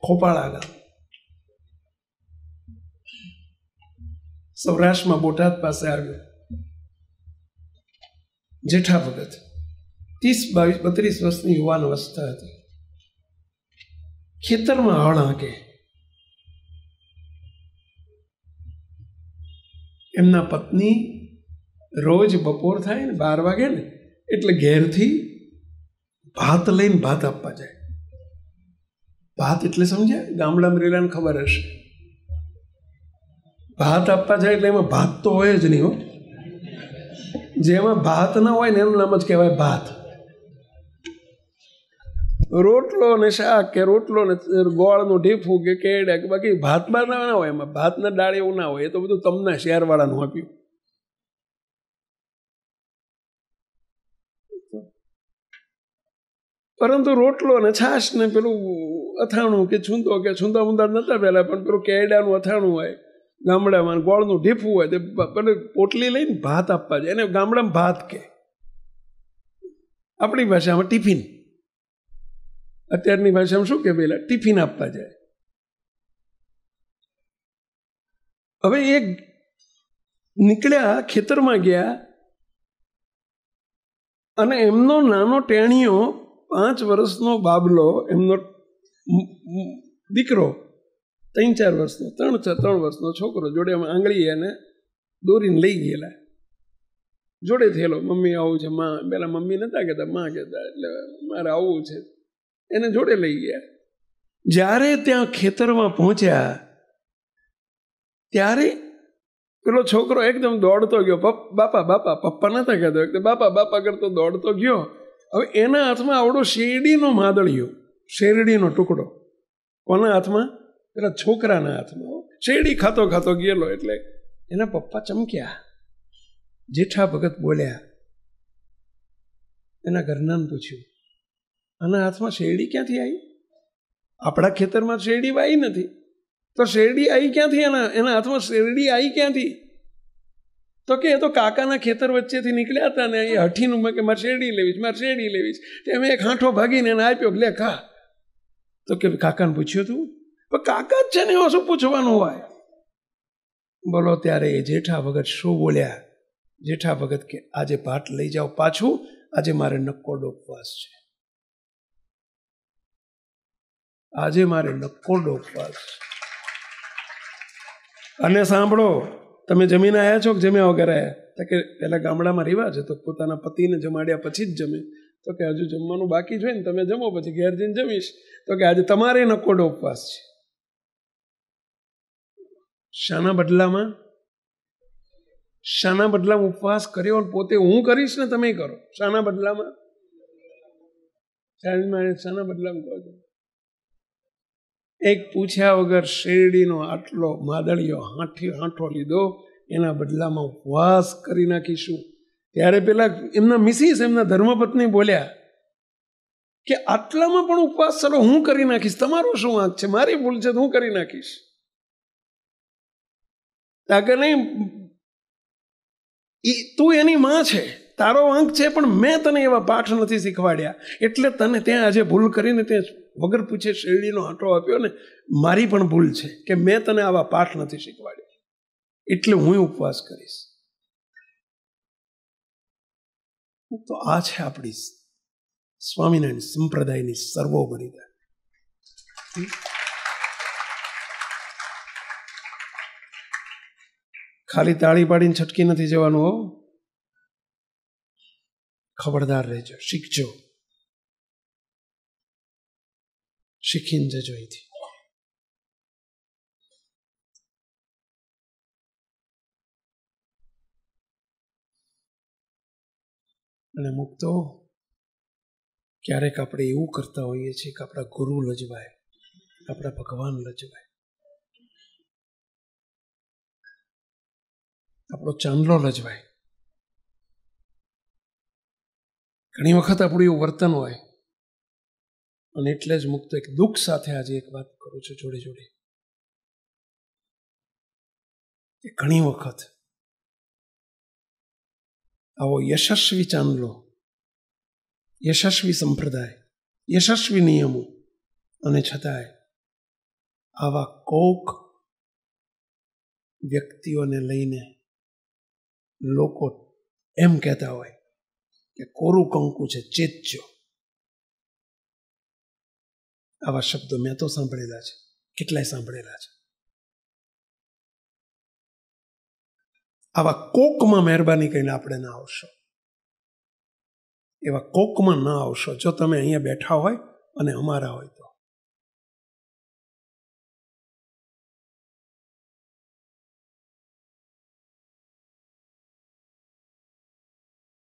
ખોપાળા ગામ, સૌરાષ્ટ્રમાં બોટાદ પાસે આવ્યું. જેઠા ભગત 30-32 વર્ષની યુવાન અવસ્થા હતી. ખેતરમાં હળ હાંકે. એમના પત્ની રોજ બપોર થાય ને 12 વાગે ને એટલે ઘેરથી ભાત લઈને ભાત આપવા જાય. ભાત એટલે સમજ્યા? ગામડામાં રેલાને ખબર હશે. ભાત આપવા જાય એટલે એમાં ભાત તો હોય જ નહીં હો. જેમાં ભાત ના હોય ને એનું નામ જ કહેવાય ભાત. રોટલો ને શાક કે રોટલો ને ગોળનું ઢીફું કે કેડા કે બાકી ભાત ના હોય, એમાં ભાતના દાળ એવું ના હોય. એ તો બધું તમને શહેરવાળાનું આપ્યું. પરંતુ રોટલો ને છાશ ને પેલું અથાણું કે છૂંદા મુંદા નતા પહેલા, પણ પેલું કેડાનું અથાણું હોય ગામડામાં, ગોળનું ઢીફું હોય, તે પેલું પોટલી લઈને ભાત આપવા જાય. એને ગામડામાં ભાત કે, આપણી ભાષામાં ટિફિન. અત્યારની ભાષામાં શું કે પેલા ટિફિન આપવા જાય. હવે એ નીકળ્યા, ખેતરમાં ગયા, અને એમનો નાનો ટેણીયો 5 વર્ષનો બાબલો, એમનો દીકરો 3-4 વર્ષનો, 3 વર્ષનો છોકરો જોડે આંગળી એને દોરીને લઈ ગયેલા. જોડે થયેલો, મમ્મી આવું છે, માં. પેલા મમ્મી નતા કહેતા, માં કહેતા, એટલે મારે આવવું છે. એને જોડે લઈ ગયા. જ્યારે ત્યાં ખેતરમાં પહોંચ્યા ત્યારે પેલો છોકરો એકદમ દોડતો ગયો. બાપા બાપા, પપ્પા નતા કહેતો, બાપા બાપા કરતો દોડતો ગયો. હવે એના હાથમાં આવડો શેરડીનો માદળિયો, શેરડીનો ટુકડો. કોના હાથમાં? પેલા છોકરાના હાથમાં. શેરડી ખાતો ખાતો ગયેલો. એટલે એના પપ્પા ચમક્યા. જેઠા ભગત બોલ્યા. એના ઘરનાને પૂછ્યું, આના હાથમાં શેરડી ક્યાંથી આવી? આપણા ખેતરમાં શેરડી વાઈ નથી, તો શેરડી આવી ક્યાંથી? એના હાથમાં શેરડી આવી ક્યાંથી? તો કે એ તો કાકાના ખેતર વચ્ચેથી નીકળ્યા હતા ને એ હઠીનું કે મારે શેરડી લેવીશ. તે મેં એક હાંઠો ભાગીને એને આપ્યો, લે ખા. તો કે કાકાને પૂછ્યું તું? પણ કાકા જ છે ને, એમાં શું પૂછવાનું હોય? બોલો ત્યારે એ જેઠા ભગત શું બોલ્યા? જેઠા ભગત કે આજે ભાત લઈ જાઓ પાછું, આજે મારે નક્કોડો ઉપવાસ છે. આજે મારે નક્કોડો ઉપવાસ. અને સાંભળો, તમે જમીને આવ્યા છો કે જમ્યા વગર આવ્યા? તો કે પેલા ગામડામાં રિવાજ હતો, પોતાના પતિને જમાડ્યા પછી જ જમે. તો કે હજુ જમવાનું બાકી છે ને, તમે જમો પછી ઘેર જઈને જમીશ. તો કે આજે તમારે નક્કોડો ઉપવાસ છે. શાના બદલામાં ઉપવાસ કર્યો? પોતે હું કરીશ ને તમે કરો. શાના બદલામાં? શાના બદલામાં કહો છો? એક પૂછ્યા વગર શેરડીનો આટલો માદળિયો હાંઠો લીધો, એના બદલામાં ઉપવાસ કરી નાખીશું. ત્યારે પેલા એમના મિસિસ, એમના ધર્મપત્ની બોલ્યા કે આટલામાં પણ ઉપવાસ? ચલો હું કરી નાખીશ, તમારો શું વાંક છે? મારી ભૂલ છે, હું કરી નાખીશ. આગળ નહીં, તું એની માં છે, તારો વાંક છે, પણ મેં તને એવા પાઠ નથી શીખવાડ્યા, એટલે તને ત્યાં આજે ભૂલ કરીને તે વગર પૂછે શેરડીનો આંટો આપ્યો ને. મારી પણ ભૂલ છે કે મેં તને આવા પાઠ નથી શીખવાડ્યા, એટલે હું ઉપવાસ કરીશ. તો આ છે આપણી સ્વામિનારાયણ સંપ્રદાયની સર્વોપરિતા. ખાલી તાળી પાડીને છટકી નથી જવાનું હો. ખબરદાર રહેજો, શીખજો, શીખીને જજો અહીંથી. અને મુક્તો ક્યારેક આપણે એવું કરતા હોઈએ છીએ કે આપણા ગુરુ લજવાય, આપણા ભગવાન લજવાય, આપણો ચાંદલો લજવાય. ઘણી વખત આપણું એવું વર્તન હોય. અને એટલે જ મુક્ત એક દુઃખ સાથે આજે એક વાત કરું છું જોડે જોડે, કે ઘણી વખત આવો યશસ્વી ચાંદલો, યશસ્વી સંપ્રદાય, યશસ્વી નિયમો, અને છતાંય આવા કોક વ્યક્તિઓને લઈને લોકો એમ કહેતા હોય કે કોરું કંકુ છે, ચેતજો. આવા શબ્દો મેં તો સાંભળેલા છે, કેટલાય સાંભળેલા છે. આવા કોકમાં મહેરબાની કરીને આપણે ના આવશો, એવા કોકમાં ના આવશો. જો તમે અહીંયા બેઠા હોય અને અમારા હોય તો